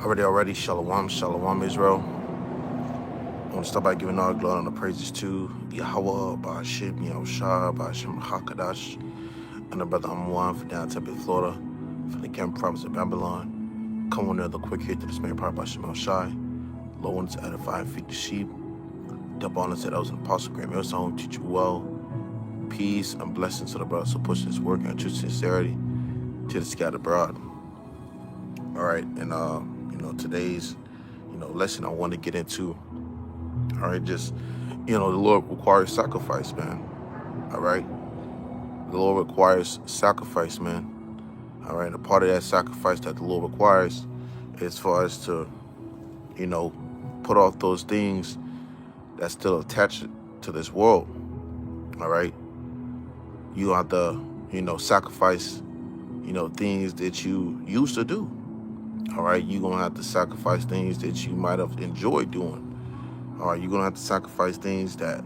Already, Shalom, Shalom, Israel. I want to start by giving all glory and the praises to Yahweh, Ba'ashim, Yahushua, Ba'ashim, Hakadash, and the brother Amwan for down Tempe, Florida, for the camp province of Babylon. Come on another quick hit to the Spirit, part Ba'ashim, Yahushua. Low ones edify and feed the sheep. Double honor to those in Apostle Graham Millstone, teach you well. Peace and blessings to the brothers who push this work and true sincerity to the scattered abroad. All right, and today's lesson I want to get into. All right, just the Lord requires sacrifice, man. All right, the Lord requires sacrifice, man. All right, and a part of that sacrifice that the Lord requires is for us to, put off those things that's still attached to this world. All right, you have to, sacrifice, things that you used to do. All right, you're gonna have to sacrifice things that you might have enjoyed doing. All right, you're gonna have to sacrifice things that,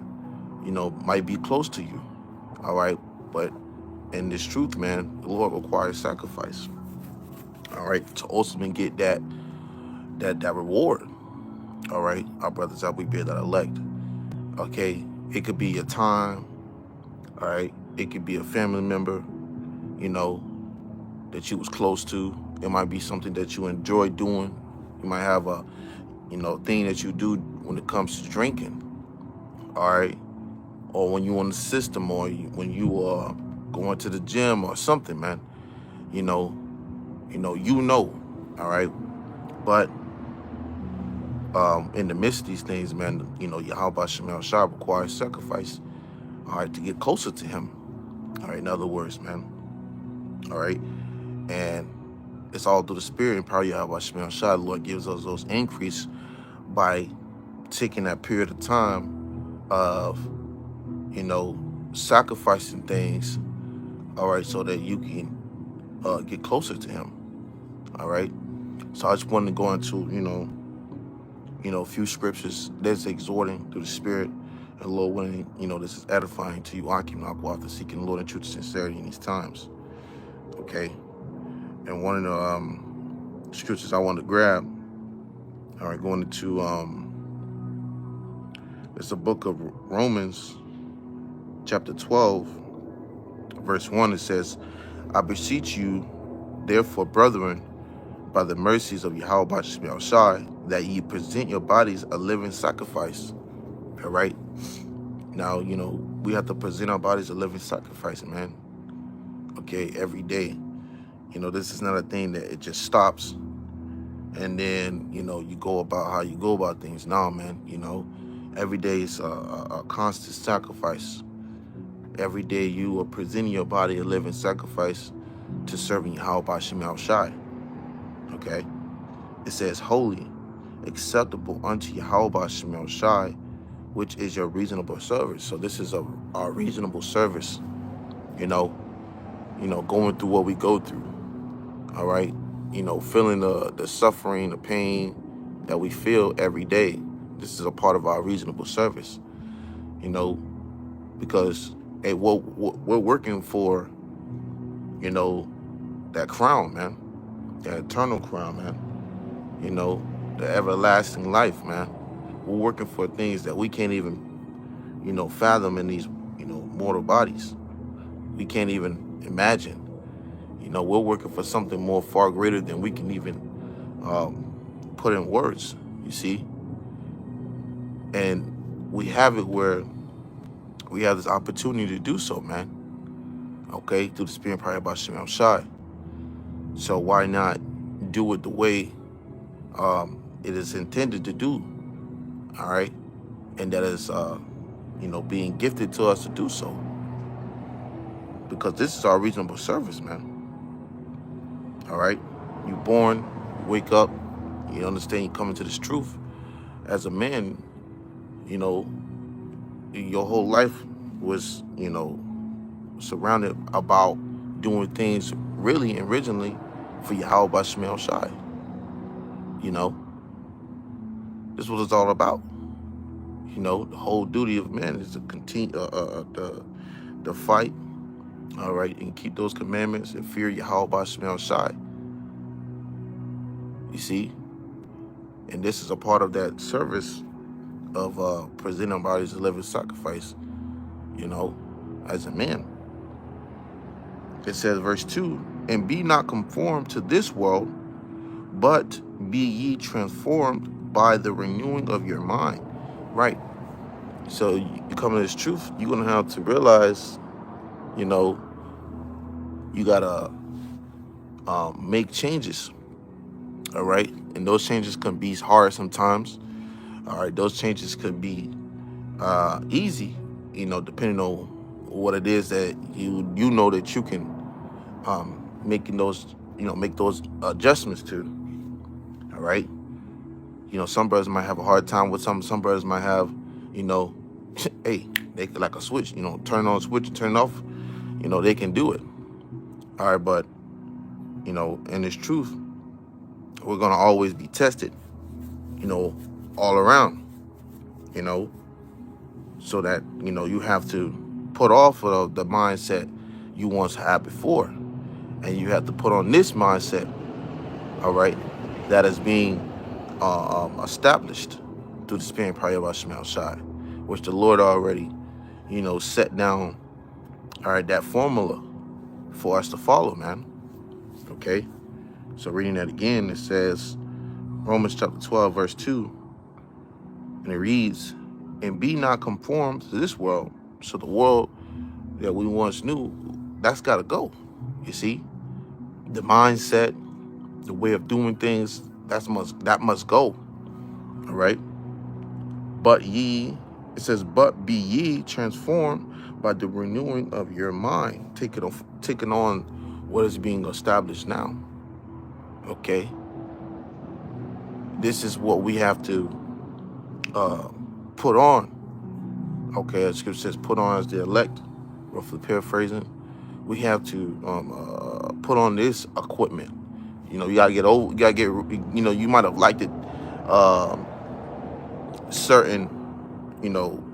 might be close to you. All right, but in this truth, man, the Lord requires sacrifice. All right, to ultimately get that reward. All right, our brothers that we bear that elect. Okay, it could be your time. All right, it could be a family member, that you was close to. It might be something that you enjoy doing. You might have a, thing that you do when it comes to drinking. All right, or when you on the system, or when you are going to the gym or something, man. All right. But in the midst of these things, man, Yahweh Shemel Shah requires sacrifice. All right, to get closer to Him. All right, in other words, man. All right, and it's all through the Spirit and power of Yahweh Shemel Shah. The Lord gives us those increase by taking that period of time of, sacrificing things, all right, so that you can get closer to Him, all right? So I just wanted to go into, a few scriptures that's exhorting through the Spirit, and Lord willing, this is edifying to you, Akim Aqua, seeking the Lord in truth and sincerity in these times, okay? And one of the scriptures I wanted to grab, all right, going into, it's the book of Romans, chapter 12, verse 1. It says, I beseech you, therefore, brethren, by the mercies of Yahweh Shemel Shai, that ye present your bodies a living sacrifice. All right? Now, we have to present our bodies a living sacrifice, man. Okay, every day. This is not a thing that it just stops and then, you go about how you go about things. No, man, every day is a constant sacrifice. Every day you are presenting your body a living sacrifice to serving Yahweh Shemel Shai. Okay? It says, holy, acceptable unto Yahweh Shemel Shai, which is your reasonable service. So this is our reasonable service, going through what we go through. All right? Feeling the suffering, the pain that we feel every day. This is a part of our reasonable service, because hey, we're working for, that crown, man, that eternal crown, man, the everlasting life, man. We're working for things that we can't even, fathom in these, mortal bodies. We can't even imagine. We're working for something more far greater than we can even put in words, you see. And we have it where we have this opportunity to do so, man. Okay, through the Spirit and power of Shemel Shai. So why not do it the way it is intended to do? All right, and that is, being gifted to us to do so. Because this is our reasonable service, man. All right, you born, you wake up, you understand, you come into this truth. As a man, your whole life was, surrounded about doing things really and originally for Yahweh Shemel Shai. This is what it's all about. The whole duty of man is to continue the fight, all right, and keep those commandments and fear Yahweh Shemel Shai. You see, And this is a part of that service of presenting our bodies as a living sacrifice, as a man. It says, verse 2, and be not conformed to this world, but be ye transformed by the renewing of your mind. Right. So you come to this truth, you're going to have to realize, you got to make changes. All right. And those changes can be hard sometimes. All right. Those changes could be easy, depending on what it is that you know that you can make those adjustments to. All right. Some brothers might have a hard time with some brothers might have, hey, they could like a switch, turn on a switch and turn it off, they can do it. All right. But, in this truth, we're going to always be tested, all around, so that, you have to put off of the mindset you once had before. And you have to put on this mindset, all right, that is being established through the spirit and power of Hashem Shai, which the Lord already, set down, all right, that formula for us to follow, man. Okay. So reading that again, it says, Romans chapter 12, verse 2, and it reads, and be not conformed to this world. So the world that we once knew, that's got to go. You see, the mindset, the way of doing things, that must go. All right. But it says, but be ye transformed by the renewing of your mind, taking on what is being established now. Okay. This is what we have to put on. Okay, the scripture says, put on as the elect, roughly paraphrasing. We have to put on this equipment. You gotta get over. You gotta get. You might have liked it, certain,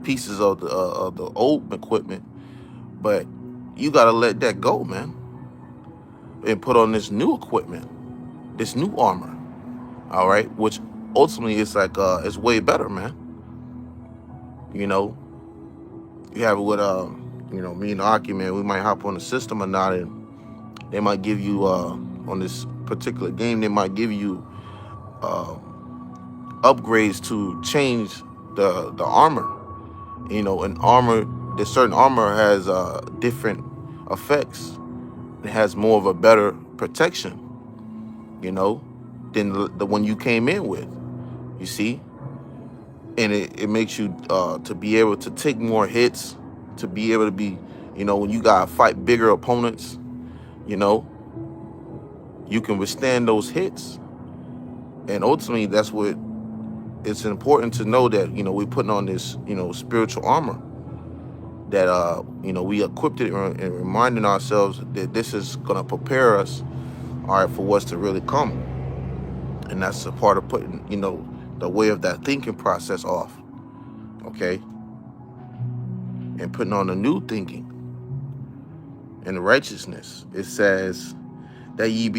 pieces of the old equipment, but you gotta let that go, man, and put on this new equipment, this new armor. All right, which ultimately is like it's way better, man. You have it with me and Aki, man. We might hop on the system or not, and they might give you on this particular game, they might give you upgrades to change the armor. An armor, this certain armor has different effects. It has more of a better protection, than the one you came in with. You see, and it makes you to be able to take more hits, to be able to be, when you gotta fight bigger opponents, you can withstand those hits. And ultimately, that's what it's important to know, that, we're putting on this, spiritual armor, that, we equipped it and reminding ourselves that this is going to prepare us, all right, for what's to really come. And that's a part of putting, the way of that thinking process off. Okay. And putting on a new thinking and righteousness. It says that ye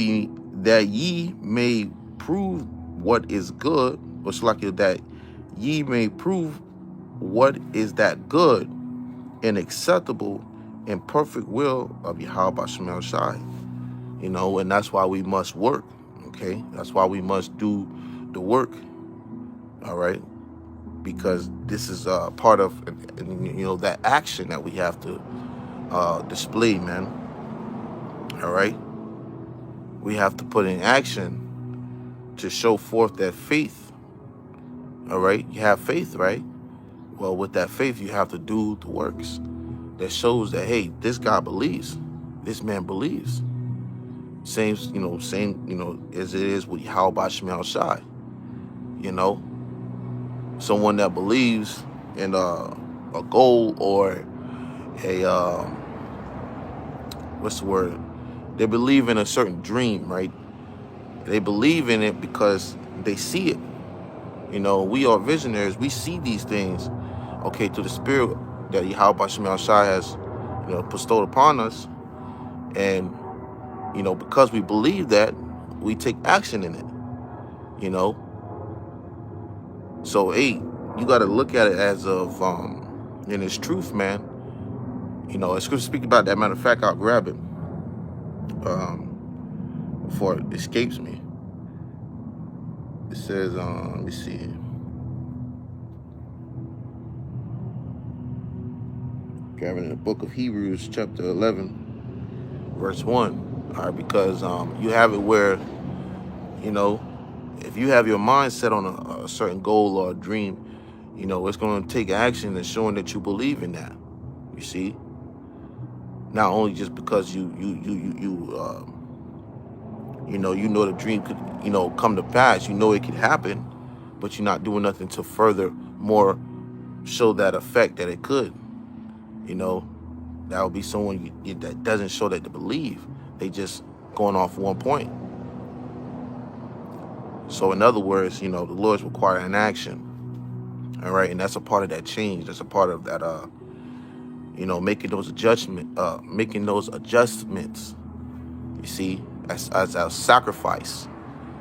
may prove what is good, which like that ye may prove what is that good and acceptable and perfect will of Yahweh Shemel Shai. And that's why we must work. Okay. That's why we must do the work. All right. Because this is part of, that action that we have to display, man. All right. We have to put in action to show forth that faith. All right. You have faith, right? Well, with that faith, you have to do the works that shows that, hey, this guy believes. This man believes. Same, as it is with Yahweh Shemel Shai. Someone that believes in a goal or a what's the word? They believe in a certain dream, right? They believe in it because they see it. We are visionaries. We see these things, okay, through the spirit that Yahweh Shemel Shai has, bestowed upon us. And, because we believe that, we take action in it, So, hey, you got to look at it as of, in its truth, man. You know, it's going to speak about that. Matter of fact, I'll grab it before it escapes me. It says, let me see. Grabbing in the book of Hebrews, chapter 11, verse 1. All right, because you have it where, you know, if you have your mind set on a certain goal or a dream, you know, it's going to take action and showing that you believe in that. You see, not only just because you know the dream could, come to pass. You know it could happen, but you're not doing nothing to further more show that effect that it could. You know, that would be someone that doesn't show that they believe. They just going off one point. So in other words, the Lord's requiring action. All right, and that's a part of that change. That's a part of that. Making those adjustments. You see, as a sacrifice.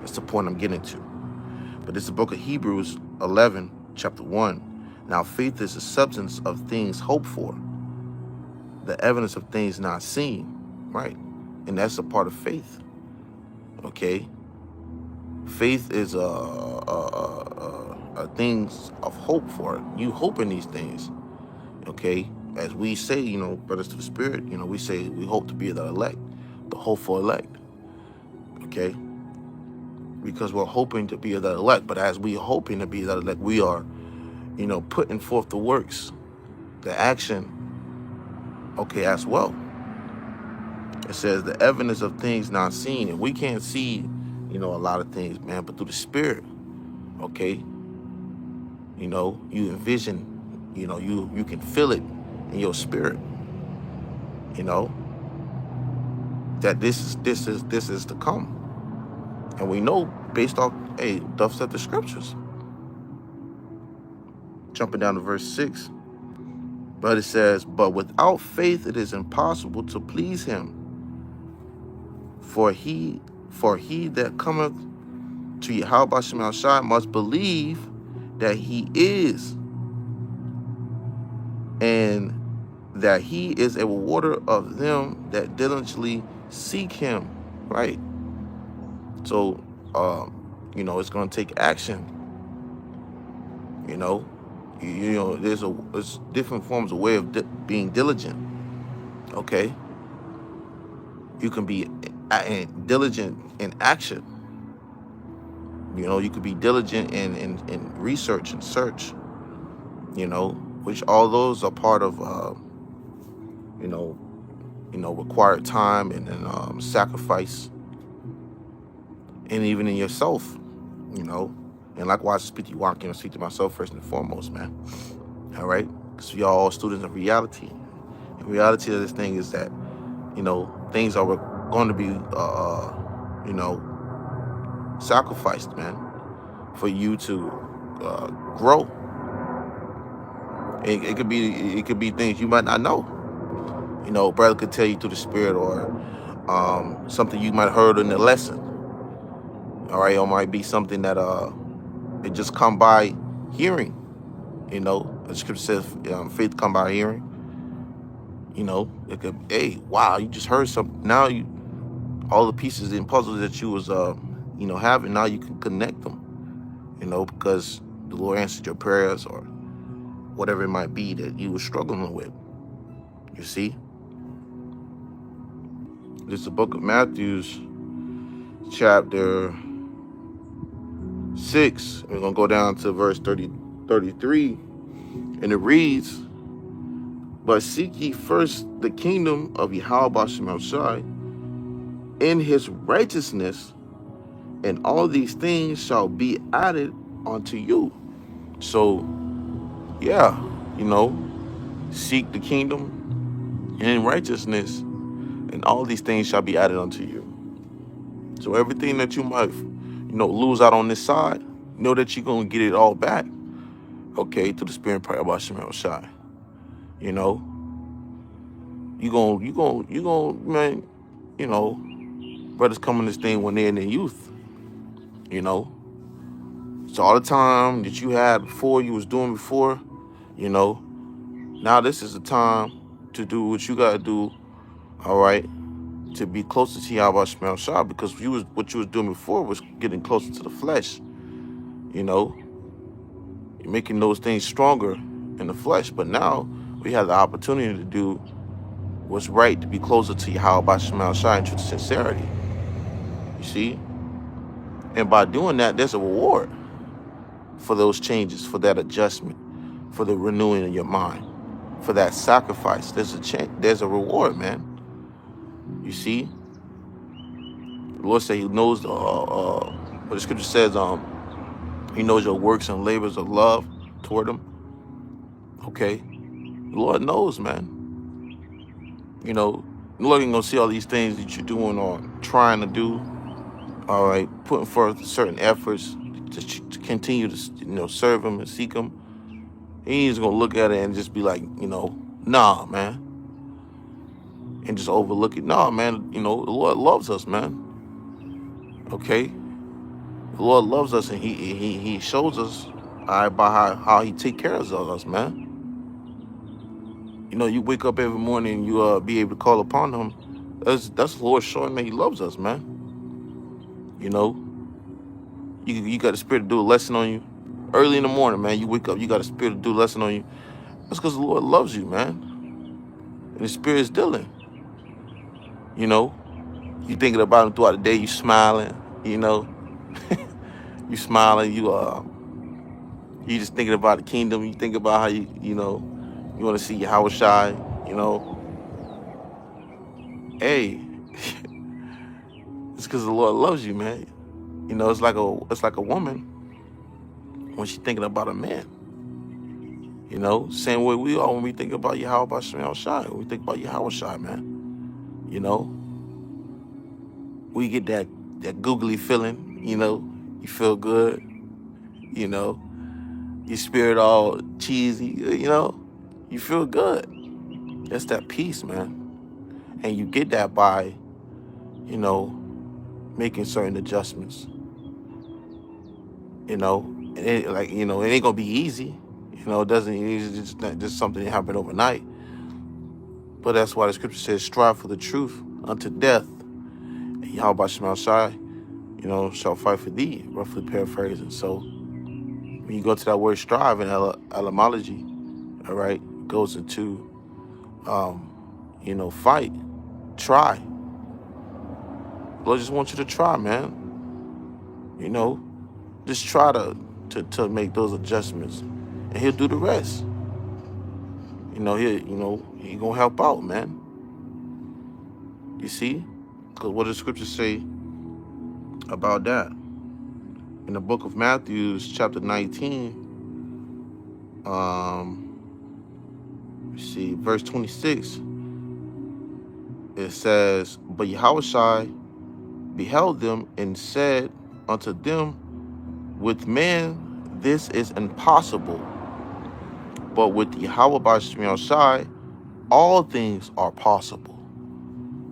That's the point I'm getting to. But it's the book of Hebrews 11, chapter 1. Now, faith is the substance of things hoped for, the evidence of things not seen, right? And that's a part of faith. Okay, faith is a things of hope for. You hope in these things. Okay, as we say, brothers to the spirit, we say we hope to be the elect, the hopeful elect. Okay, because we're hoping to be the elect. But as we hoping to be the elect, we are, putting forth the works, the action. Okay, as well. It says the evidence of things not seen, and we can't see, a lot of things, man, but through the spirit. Okay, you envision, you can feel it in your spirit. That this is to come, and we know based off thus saith the scriptures. Jumping down to verse 6, but it says, but without faith it is impossible to please him. For he that cometh to Yahweh Shem Shai must believe that he is, and that he is a rewarder of them that diligently seek him. Right. So, it's going to take action. There's different forms of way of being diligent. Okay. You can be diligent in action. You could be diligent in research and search, which all those are part of, required time and sacrifice, and even in yourself, and likewise speak to myself first and foremost, man. All right, because we are all students of reality. The reality of this thing is that, things are going to be, sacrificed, man, for you to grow. It could be things you might not know. Brother could tell you through the spirit, or something you might have heard in the lesson. All right, or might be something that it just come by hearing. The scripture says faith come by hearing. It could, hey, wow, you just heard something. Now all the pieces and puzzles that you was having, now you can connect them. Because the Lord answered your prayers, or whatever it might be that you were struggling with. You see? This is the book of Matthew, chapter 6. We're going to go down to verse 33. And it reads, but seek ye first the kingdom of Yahweh Shem Shai in his righteousness, and all these things shall be added unto you. So, yeah, seek the kingdom and righteousness, and all these things shall be added unto you. So everything that you might, lose out on this side, know that you're going to get it all back. Okay, through the spirit and prayer of Shem Shai. You gonna, man, brothers come in this thing when they're in their youth. So all the time that you had before, you was doing before, you know, now this is the time to do what you gotta do, all right, to be closer to Yahweh Shemel Shah, because what you was doing before was getting closer to the flesh, you know. You're making those things stronger in the flesh. But now we have the opportunity to do what's right, to be closer to Yahweh Shemel Shah in truth and sincerity. You see? And by doing that, there's a reward for those changes, for that adjustment, for the renewing of your mind, for that sacrifice. There's a reward, man. You see? The Lord said he knows what the scripture says, he knows your works and labors of love toward him. Okay? The Lord knows, man. You know, the Lord ain't gonna see all these things that you're doing or trying to do, all right, putting forth certain efforts to continue to, serve him and seek him. He ain't gonna look at it and just be like, nah, man, and just overlook it. Nah, man, the Lord loves us, man. Okay? The Lord loves us, and he shows us, all right, by how he take care of us, man. You wake up every morning and you be able to call upon him. That's the Lord showing that he loves us, man. You got the Spirit to do a lesson on you early in the morning, man. You wake up, you got a Spirit to do a lesson on you. That's because the Lord loves you, man. And the Spirit is dealing. You thinking about him throughout the day. You smiling. You smiling. You just thinking about the kingdom. You think about how you want to see Yahweh Shai. Hey, it's because the Lord loves you, man. It's like a woman when she's thinking about a man. Same way we are when we think about Yahweh Shai. When we think about Yahweh Shai, man. We get that googly feeling. You feel good. Your spirit all cheesy. You feel good. That's that peace, man. And you get that by, making certain adjustments. It ain't gonna be easy. It's not just something that happened overnight. But that's why the scripture says, strive for the truth unto death. And Yahweh Shemel Shai, shall fight for thee, roughly paraphrasing. So when you go to that word strive in etymology, all right, it goes into, fight, try. Lord just wants you to try, man. Just try to make those adjustments, and he'll do the rest. He gonna help out, man. You see? Because what does scripture say about that? In the book of Matthew, chapter 19, verse 26, it says, but Yahushua beheld them and said unto them, with man this is impossible, but with Yahweh Shemel Shai, all things are possible.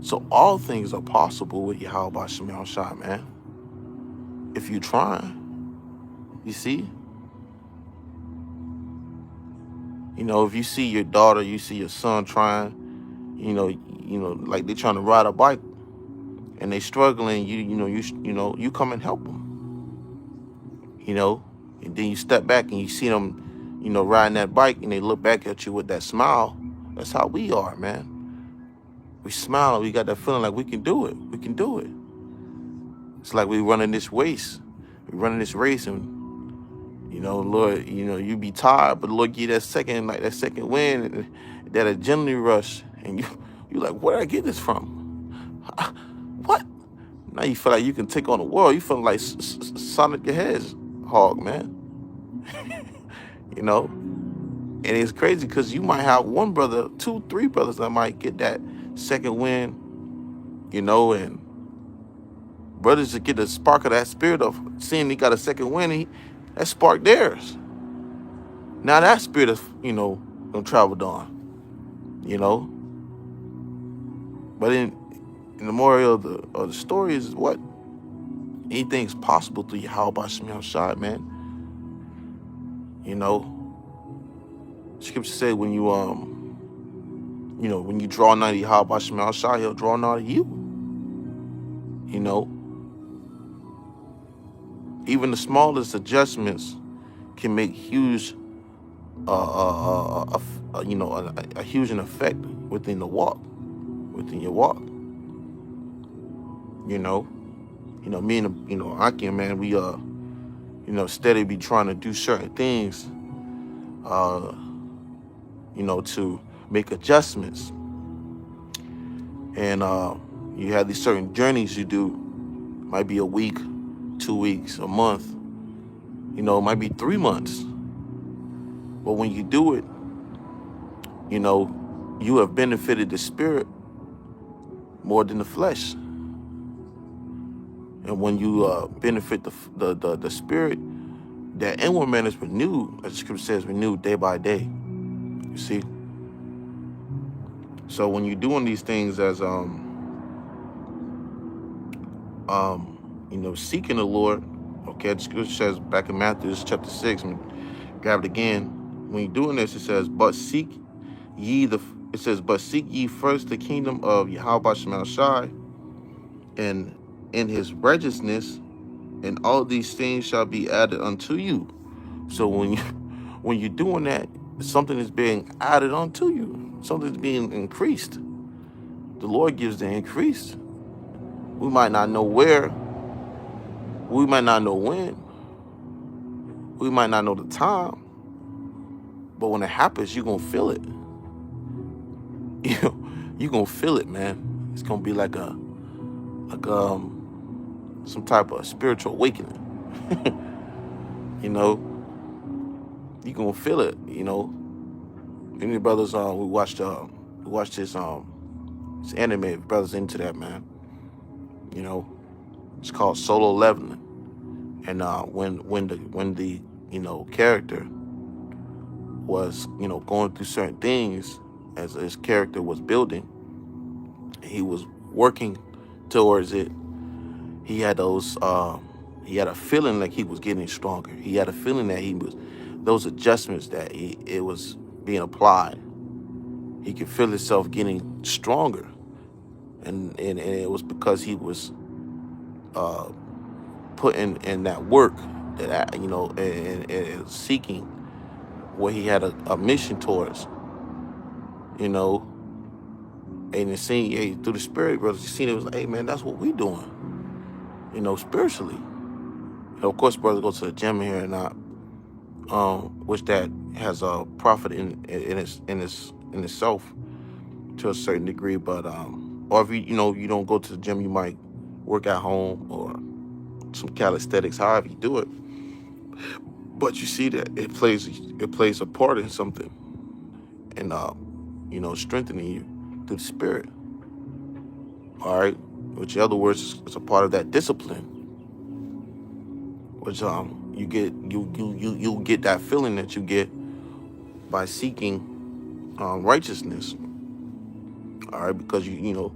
So all things are possible with Yahweh Shemel Shai, man. If you try, you see? If you see your daughter, you see your son trying, like they're trying to ride a bike and they struggling, you come and help them. And then you step back and you see them, riding that bike, and they look back at you with that smile. That's how we are, man. We smile and we got that feeling like we can do it. We can do it. It's like we running this race. We're running this race, and Lord, you be tired, but the Lord give you that second win, and that adrenaline rush, and you like, where did I get this from? What? Now you feel like you can take on the world. You feel like Sonic the Hedgehog, man. And it's crazy because you might have one brother, 2, 3 brothers that might get that second win, and brothers that get the spark of that spirit of seeing he got a second win, that spark theirs. Now that spirit is, gonna travel on, But in the moral of the story is what? Anything's possible through Yahweh Shemel Shai, man. You know, Scripture said when you when you draw nigh to Yahweh Shema Shai, he'll draw nigh to you. You know, even the smallest adjustments can make huge, a huge effect within the walk, within your walk. Me and Aki, man, we steady be trying to do certain things, to make adjustments. And you have these certain journeys you do. Might be a week, 2 weeks, a month. It might be 3 months. But when you do it, you have benefited the spirit more than the flesh. And when you benefit the spirit, that inward man is renewed, as the scripture says, renewed day by day. You see? So when you're doing these things as seeking the Lord, okay, the scripture says back in Matthew chapter 6, and grab it again. When you're doing this, it says, but seek ye first the kingdom of Yahweh Shema Shai, and in his righteousness, and all these things shall be added unto you. So when you're doing that, something is being added unto you. Something's being increased. The Lord gives the increase. We might not know where. We might not know when. We might not know the time. But when it happens, you're going to feel it. You're going to feel it, man. It's going to be like some type of spiritual awakening. You're going to feel it, Any brothers, we watched this anime. If brothers into that, man. It's called Solo Leveling. And when the character was going through certain things as his character was building, he was working towards it. He had he had a feeling like he was getting stronger. He had a feeling that those adjustments that it was being applied. He could feel himself getting stronger, and it was because he was putting in that work, that and seeking what he had a mission towards, and it seeing through the spirit, brothers, you seen it was like, hey man, that's what we doing, spiritually. Of course, brothers go to the gym here and not, which that has a profit in itself to a certain degree, but or if you don't go to the gym, you might work at home or some calisthenics, however you do it. But you see that it plays a part in something, and strengthening you through the spirit. All right, which in other words is a part of that discipline, which you get that feeling that you get by seeking righteousness. All right, because you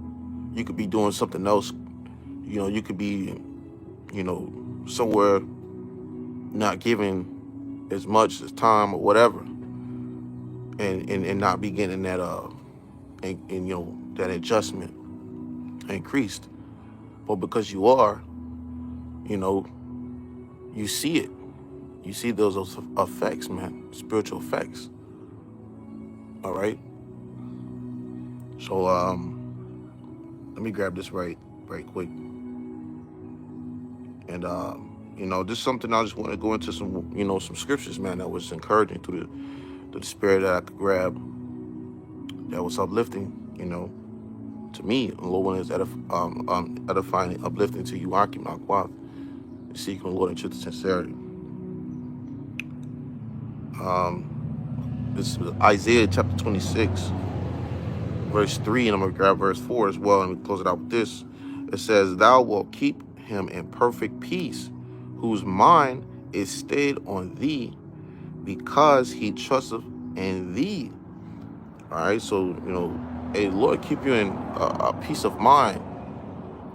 could be doing something else. You could be somewhere not giving as much as time or whatever, and not be getting that that adjustment increased. But because you are, you see it. You see those effects, man, spiritual effects. All right. So let me grab this right quick. And this is something I just want to go into some scriptures, man, that was encouraging through the spirit that I could grab, that was uplifting, to me. The Lord one is edifying, uplifting to you, Akim Akwaf, seeking the Lord in truth and sincerity. This is Isaiah chapter 26, verse 3, and I'm going to grab verse 4 as well, and we close it out with this. It says, thou wilt keep him in perfect peace, whose mind is stayed on thee, because he trusteth in thee. All right, so, hey, Lord, keep you in a peace of mind,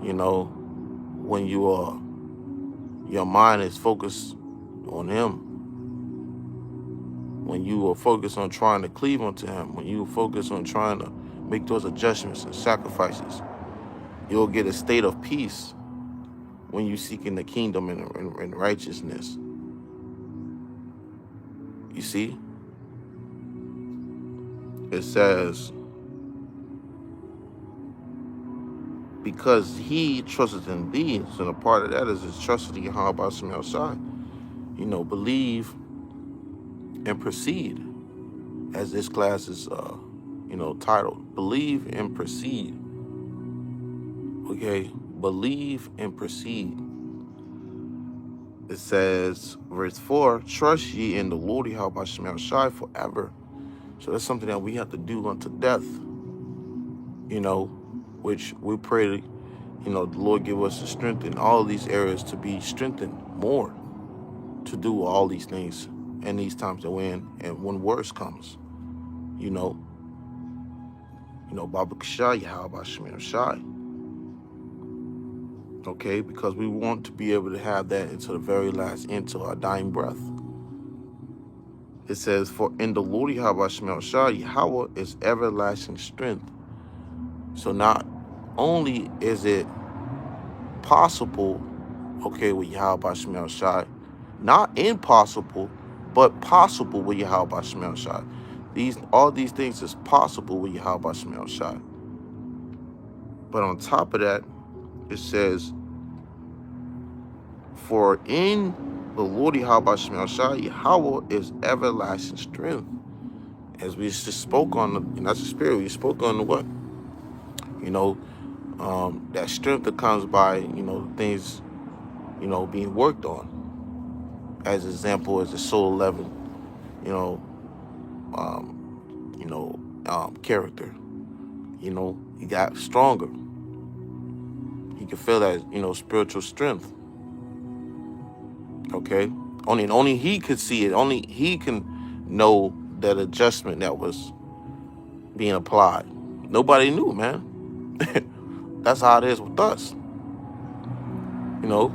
when your mind is focused on him. when you will focus on trying to cleave unto him, when you focus on trying to make those adjustments and sacrifices, you'll get a state of peace when you seek in the kingdom and righteousness. You see? It says, because he trusted in thee, so a part of that is his trust in Yahweh Shem Shai. You know, believe and proceed, as this class is, titled. Believe and proceed. Okay, believe and proceed. It says, verse 4, trust ye in the Lord Yahweh Shem Shai forever. So that's something that we have to do unto death, which we pray, the Lord give us the strength in all of these areas to be strengthened more, to do all these things in these times that we're in, and when worse comes, Baba Kashai, Yahweh Shem Shai. Okay, because we want to be able to have that into the very last, into our dying breath. It says, for in the Lord Yahweh Shem Shai, Yahweh is everlasting strength. So not only is it possible, okay, with Yahweh Shem Shai, not impossible, but possible with Yahweh Shem Shai. All these things is possible with Yahweh Shem Shai. But on top of that, it says, for in the Lord Yahweh Shem Shai, Yahweh is everlasting strength. As we just spoke on, that's the spirit, we spoke on the what? That strength that comes by, things, being worked on. As example, as the soul 11, character. He got stronger. He can feel that, spiritual strength. Okay? Only he could see it. Only he can know that adjustment that was being applied. Nobody knew, man. That's how it is with us. Through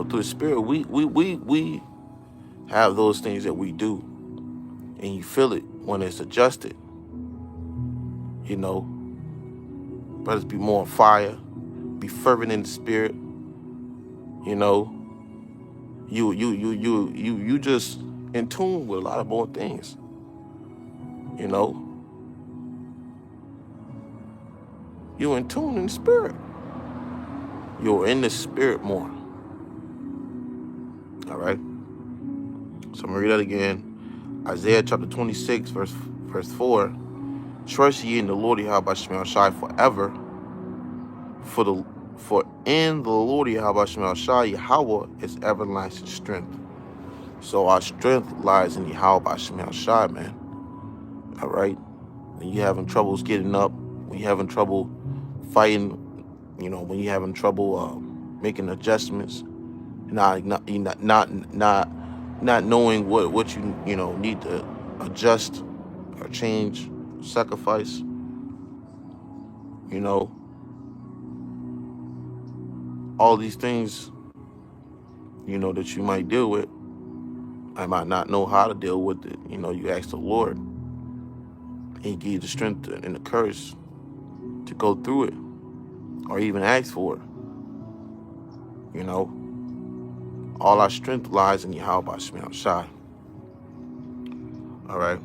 the spirit, we have those things that we do, and you feel it when it's adjusted. Brothers, be more on fire, be fervent in the spirit. You just in tune with a lot of more things. You're in tune in the spirit. You're in the spirit more. All right. So I'm gonna read that again. Isaiah chapter 26, verse 4. Trust ye in the Lord Yahweh Shem Shai forever. For in the Lord Yahweh Shem Shai, Yahweh is everlasting strength. So our strength lies in Yahweh Shem Shai, man. All right. When you're having troubles getting up, when you're having trouble fighting, when you're having trouble making adjustments, not knowing what you need to adjust or change, sacrifice, all these things, that you might deal with. I might not know how to deal with it. You ask the Lord, and He give you the strength and the courage to go through it, or even ask for it. All our strength lies in Yahweh Shem Shai. All right.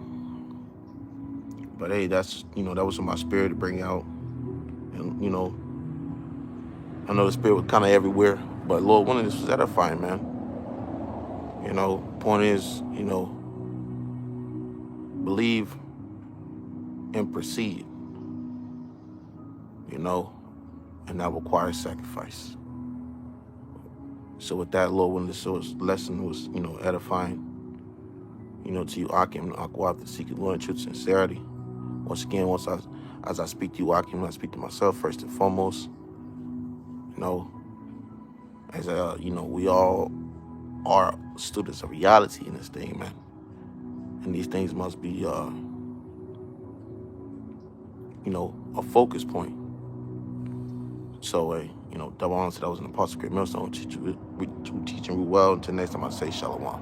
But hey, that's, that was in my spirit to bring out. And, I know the spirit was kind of everywhere, but Lord, one of this was edifying, man. Point is, believe and proceed, and that requires sacrifice. So with that, Lord, when this lesson was, edifying, to you, Akim, Akwat, to seek the Lord in truth and sincerity. Once again, as I speak to you, Akim, I speak to myself first and foremost. As we all are students of reality in this thing, man. And these things must be, a focus point. So, double honor to those in the Apostle Great Millstone, teaching real well. Until next time, I say shalom.